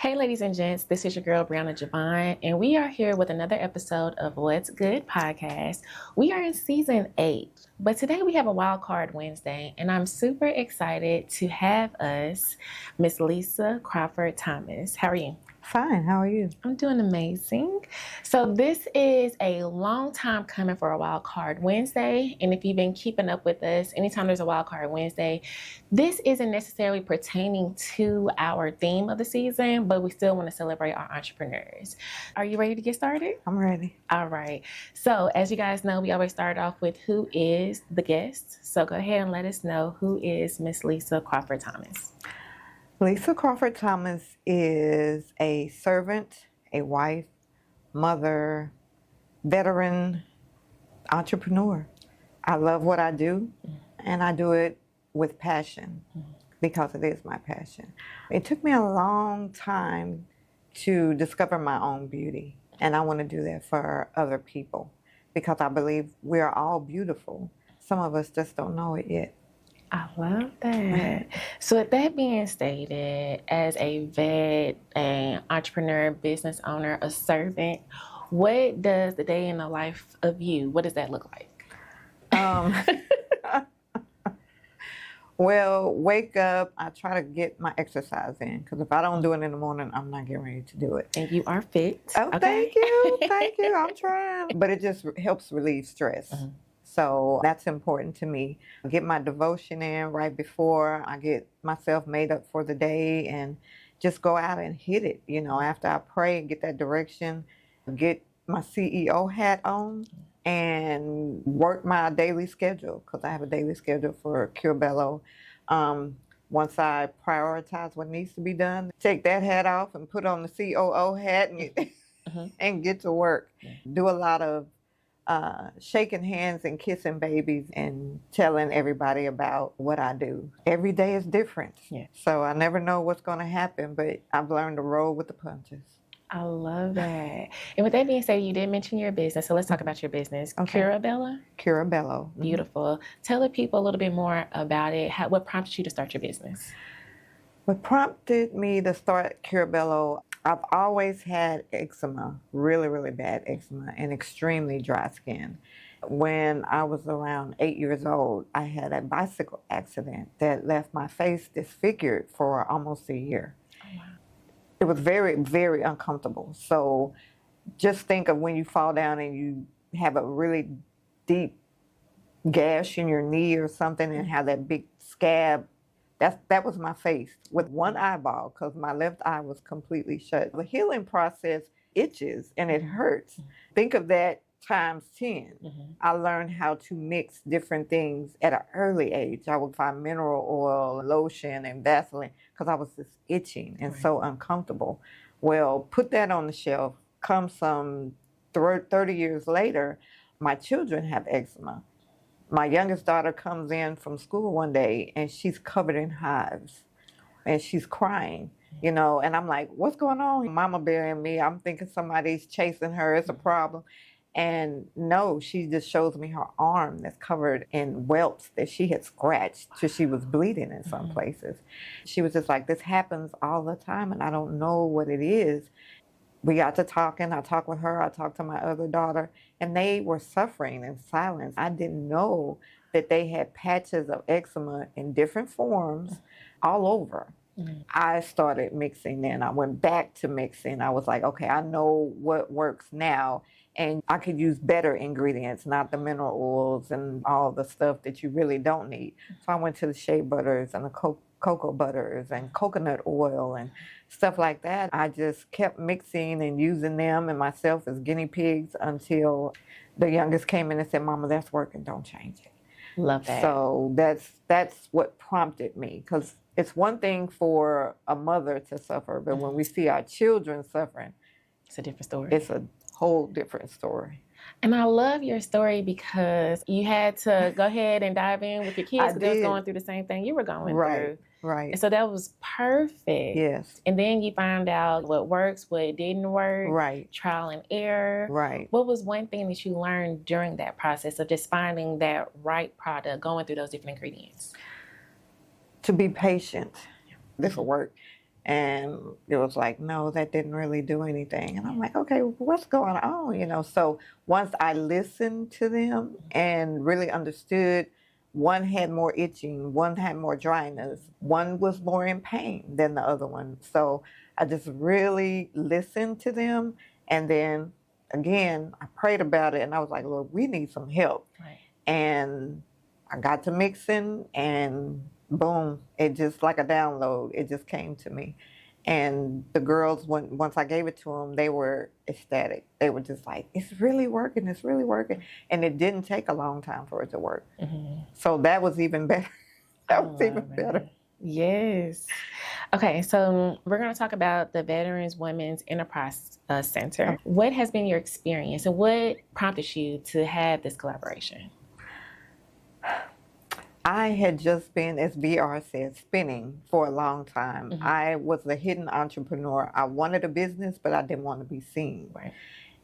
Hey, ladies and gents, this is your girl, Brianna Javon, and we are here with another episode of What's Good podcast. We are in season 8, but today we have a Wild Card Wednesday, and I'm super excited to have us Miss Lisa Crawford Thomas. How are you? Fine, how are you? I'm doing amazing. So this is a long time coming for a Wild Card Wednesday. And if you've been keeping up with us, anytime there's a Wild Card Wednesday, this isn't necessarily pertaining to our theme of the season, but we still want to celebrate our entrepreneurs. Are you ready to get started? I'm ready. All right. So as you guys know, we always start off with who is the guest. So go ahead and let us know who is Miss Lisa Crawford Thomas. Lisa Crawford Thomas is a servant, a wife, mother, veteran, entrepreneur. I love what I do, and I do it with passion because it is my passion. It took me a long time to discover my own beauty, and I want to do that for other people because I believe we are all beautiful. Some of us just don't know it yet. I love that. So with that being stated, as a vet, an entrepreneur, business owner, a servant, what does the day in the life of you, what does that look like? Well, wake up, I try to get my exercise in because if I don't do it in the morning, I'm not getting ready to do it. And you are fit. Oh, okay. Thank you, I'm trying. But it just helps relieve stress. Mm-hmm. So that's important to me. Get my devotion in right before I get myself made up for the day and just go out and hit it. You know, after I pray and get that direction, get my CEO hat on and work my daily schedule because I have a daily schedule for Curabello. Once I prioritize what needs to be done, take that hat off and put on the COO hat and, and get to work. Do a lot of shaking hands and kissing babies and telling everybody about what I do. Every day is different. Yeah. So I never know what's going to happen, but I've learned to roll with the punches. I love that. And with that being said, you did mention your business. So let's talk about your business. Okay. Curabello? Curabello. Mm-hmm. Beautiful. Tell the people a little bit more about it. What prompted you to start your business? What prompted me to start Curabello, I've always had eczema, really, really bad eczema, and extremely dry skin. When I was around 8 years old, I had a bicycle accident that left my face disfigured for almost a year. Oh, wow. It was very, very uncomfortable. So just think of when you fall down and you have a really deep gash in your knee or something and have that big scab. That was my face with one eyeball because my left eye was completely shut. The healing process itches and it hurts. Think of that times 10. I learned how to mix different things at an early age. I would find mineral oil, lotion, and Vaseline because I was just itching and so uncomfortable. Well, put that on the shelf. Come some 30 years later, my children have eczema. My youngest daughter comes in from school one day and she's covered in hives and she's crying, you know, and I'm like, what's going on? Mama bear and me, I'm thinking somebody's chasing her, it's a problem. And no, she just shows me her arm that's covered in welts that she had scratched till she was bleeding in some places. She was just like, this happens all the time and I don't know what it is. We got to talking, I talked with her, I talked to my other daughter, and they were suffering in silence. I didn't know that they had patches of eczema in different forms all over. I started mixing then. I went back to mixing. I was like, okay, I know what works now, and I could use better ingredients, not the mineral oils and all the stuff that you really don't need. So I went to the shea butters and the cocoa butters and coconut oil and stuff like that. I just kept mixing and using them and myself as guinea pigs until the youngest came in and said, Mama, that's working, don't change it. Love that. So that's what prompted me, because it's one thing for a mother to suffer, but when we see our children suffering, it's a different story. It's a whole different story. And I love your story because you had to go ahead and dive in with your kids because they was going through the same thing you were going through. Right. And so that was perfect. Yes. And then you found out what works, what didn't work. Right. Trial and error. Right. What was one thing that you learned during that process of just finding that right product, going through those different ingredients? To be patient. This will work. And it was like, no, that didn't really do anything. And I'm like, okay, what's going on? So once I listened to them and really understood, one had more itching, one had more dryness, one was more in pain than the other one. So I just really listened to them. And then again, I prayed about it and I was like, Lord, we need some help. Right. And I got to mixing and boom, it just like a download, it just came to me. And the girls, once I gave it to them, they were ecstatic. They were just like, it's really working, it's really working. And it didn't take a long time for it to work. So that was even better. That was even better. Yes. Okay, so we're going to talk about the Veterans Women's Enterprise Center. What has been your experience and what prompted you to have this collaboration? I had just been, as VR said, spinning for a long time. I was a hidden entrepreneur. I wanted a business, but I didn't want to be seen. Right.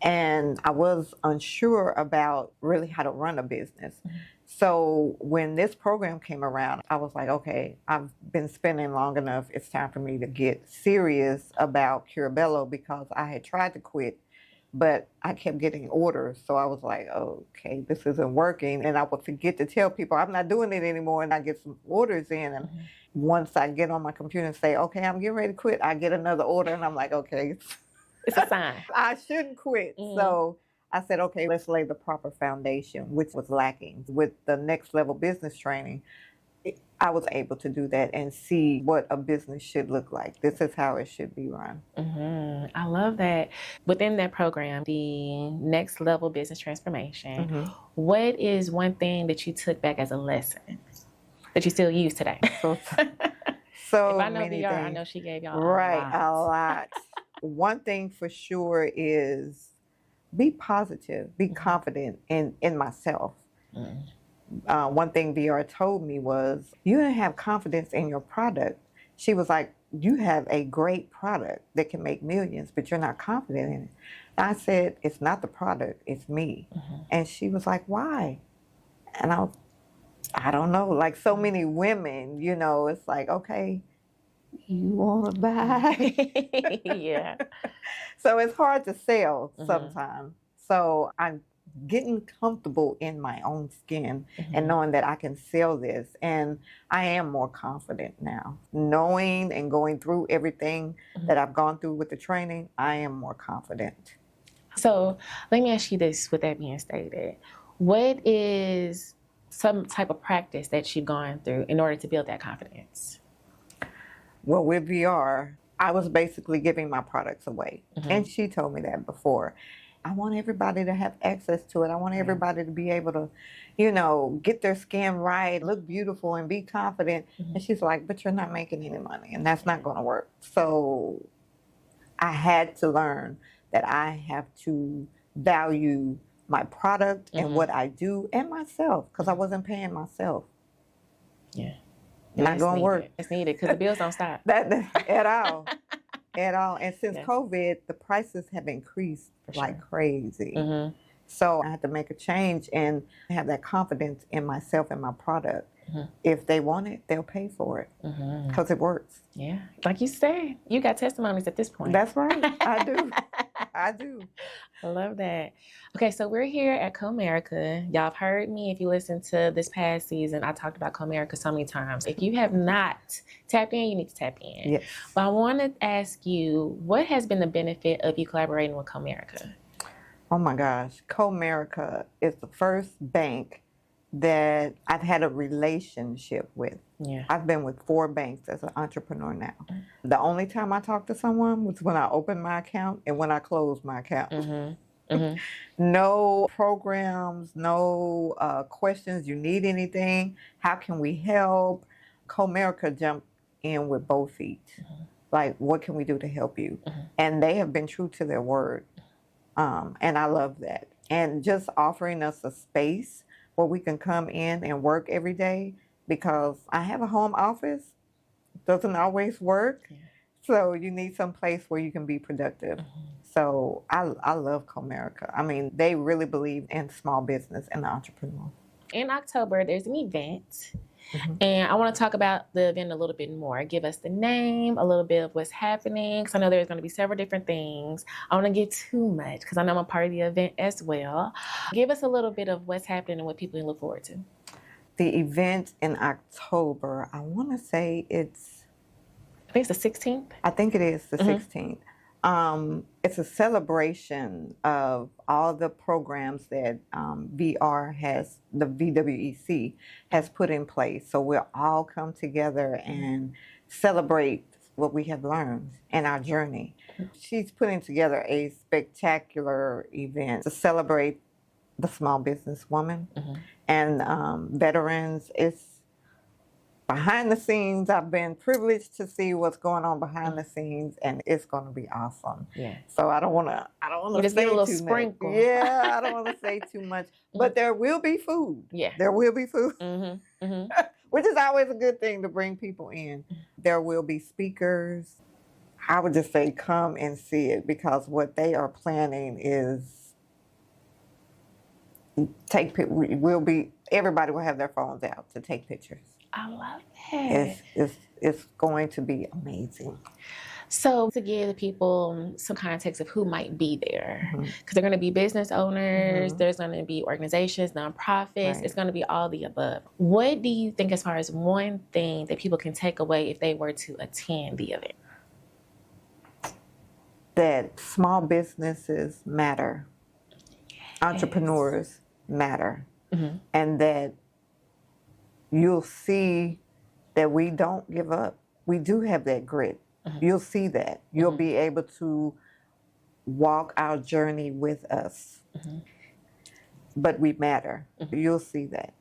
And I was unsure about really how to run a business. So when this program came around, I was like, okay, I've been spinning long enough. It's time for me to get serious about Curabello because I had tried to quit, but I kept getting orders. So I was like, okay, this isn't working. And I would forget to tell people I'm not doing it anymore. And I get some orders in. And once I get on my computer and say, okay, I'm getting ready to quit, I get another order. And I'm like, okay, it's a sign. I shouldn't quit. So I said, okay, let's lay the proper foundation, which was lacking. With the next level business training, I was able to do that and see what a business should look like. This is how it should be run. I love that. Within that program, the next level business transformation, what is one thing that you took back as a lesson that you still use today? So if I know many VR, things. I know she gave y'all a lot. One thing for sure is be positive, be confident in myself. One thing VR told me was, you didn't have confidence in your product. She was like, you have a great product that can make millions, but you're not confident in it. I said, it's not the product, it's me. And she was like, why? And I don't know, like so many women, it's like, okay, you want to buy? Yeah. So it's hard to sell sometimes. So I'm getting comfortable in my own skin and knowing that I can sell this. And I am more confident now. Knowing and going through everything that I've gone through with the training, I am more confident. So let me ask you this, with that being stated, what is some type of practice that you've gone through in order to build that confidence? Well, with VR, I was basically giving my products away. And she told me that before. I want everybody to have access to it. I want everybody to be able to, get their skin right, look beautiful, and be confident. And she's like, but you're not making any money, and that's not going to work. So I had to learn that I have to value my product and what I do and myself, because I wasn't paying myself. Yeah. Not going to work. It's needed because the bills don't stop. At all. At all. And since COVID, the prices have increased like crazy. So I had to make a change and have that confidence in myself and my product. If they want it, they'll pay for it because it works. Yeah. Like you said, you got testimonies at this point. That's right. I do. I do. I love that. Okay, so we're here at Comerica. Y'all have heard me. If you listen to this past season, I talked about Comerica so many times. If you have not tapped in, you need to tap in. Yes. But I want to ask you, what has been the benefit of you collaborating with Comerica? Oh my gosh. Comerica is the first bank that I've had a relationship with. Yeah. I've been with 4 banks as an entrepreneur now. The only time I talked to someone was when I opened my account and when I closed my account. No programs, no questions. You need anything? How can we help? Comerica jumped in with both feet. Like, what can we do to help you? And they have been true to their word. And I love that. And just offering us a space where we can come in and work every day, because I have a home office. Doesn't always work. So you need some place where you can be productive. So I love Comerica. I mean, they really believe in small business and the entrepreneur. In October, there's an event And I want to talk about the event a little bit more. Give us the name, a little bit of what's happening, because I know there's going to be several different things. I don't want to get too much because I know I'm a part of the event as well. Give us a little bit of what's happening and what people can look forward to. The event in October, I want to say I think it's the 16th. I think it is the 16th. It's a celebration of all the programs that VR has, the VWEC has put in place. So we'll all come together and celebrate what we have learned in our journey. She's putting together a spectacular event to celebrate the small business woman and veterans. It's behind the scenes. I've been privileged to see what's going on behind the scenes, and it's going to be awesome. Yeah. So I don't want to just say give a little too sprinkle. much. Yeah, I don't want to say too much, but there will be food. Yeah. There will be food, Mm-hmm. which is always a good thing to bring people in. There will be speakers. I would just say come and see it, because what they are planning is everybody will have their phones out to take pictures. I love it. It's going to be amazing. So to give the people some context of who might be there, because they're going to be business owners, there's going to be organizations, nonprofits, Right. It's going to be all the above. What do you think as far as one thing that people can take away if they were to attend the event? That small businesses matter, entrepreneurs matter, and that you'll see that we don't give up. We do have that grit. You'll see that. You'll be able to walk our journey with us. But we matter. You'll see that.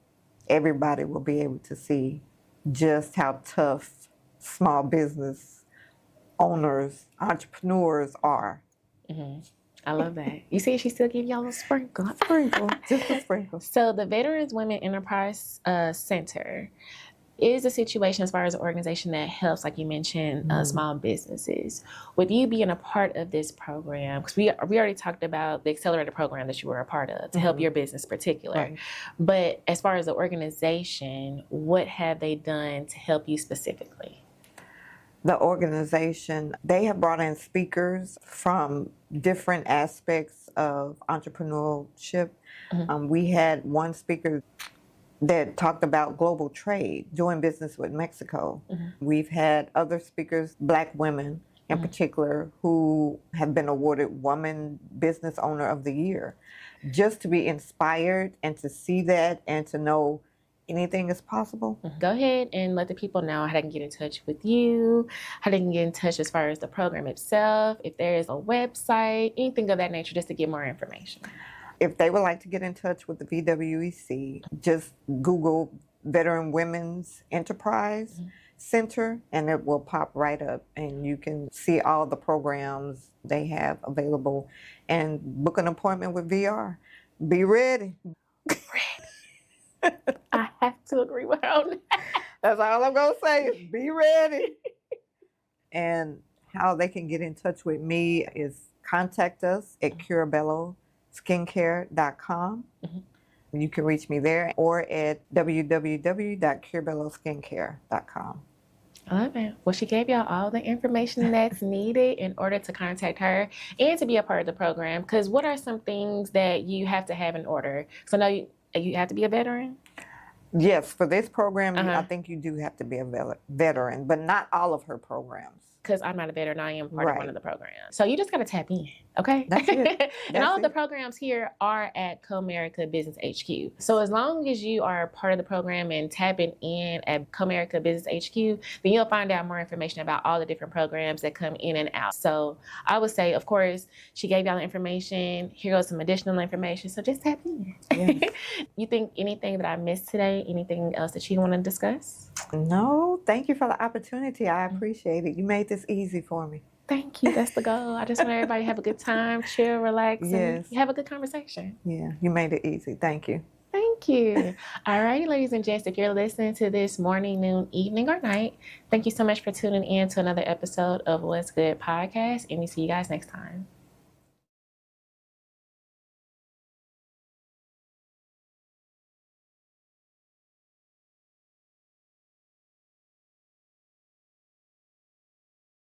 Everybody will be able to see just how tough small business owners, entrepreneurs are. I love that. You see, she still give y'all a sprinkle. Just a sprinkle. So the Veterans Women Enterprise Center is a situation as far as an organization that helps, like you mentioned, small businesses. With you being a part of this program, because we already talked about the accelerator program that you were a part of to help your business in particular. Right. But as far as the organization, what have they done to help you specifically? The organization, they have brought in speakers from different aspects of entrepreneurship. We had one speaker that talked about global trade, doing business with Mexico. We've had other speakers, Black women in particular, who have been awarded Woman Business Owner of the Year. Just to be inspired and to see that and to know anything is possible. Go ahead and let the people know how they can get in touch with you, how they can get in touch as far as the program itself, if there is a website, anything of that nature, just to get more information. If they would like to get in touch with the VWEC, just Google Veteran Women's Enterprise Center, and it will pop right up, and you can see all the programs they have available and book an appointment with VR. Be ready. I have to agree with her on that. That's all I'm going to say is be ready. And how they can get in touch with me is contact us at curebelloskincare.com. You can reach me there, or at www.curebelloskincare.com. I love it. Well, she gave y'all all the information that's needed in order to contact her and to be a part of the program. Because what are some things that you have to have in order? So I know you have to be a veteran? Yes, for this program, I think you do have to be a veteran, but not all of her programs. Because I'm not a veteran, I am part of one of the programs. So you just got to tap in, okay? That's it. And all of the programs here are at Comerica Business HQ. So as long as you are part of the program and tapping in at Comerica Business HQ, then you'll find out more information about all the different programs that come in and out. So I would say, of course, she gave y'all the information. Here goes some additional information. So just tap in. Yes. You think anything that I missed today, anything else that you want to discuss? No, thank you for the opportunity. I appreciate it. You made this easy for me. Thank you. That's the goal. I just want everybody to have a good time, chill, relax, and have a good conversation. Yeah, you made it easy. Thank you. Thank you. All right, ladies and gents, if you're listening to this morning, noon, evening, or night, thank you so much for tuning in to another episode of What's Good podcast, and we see you guys next time.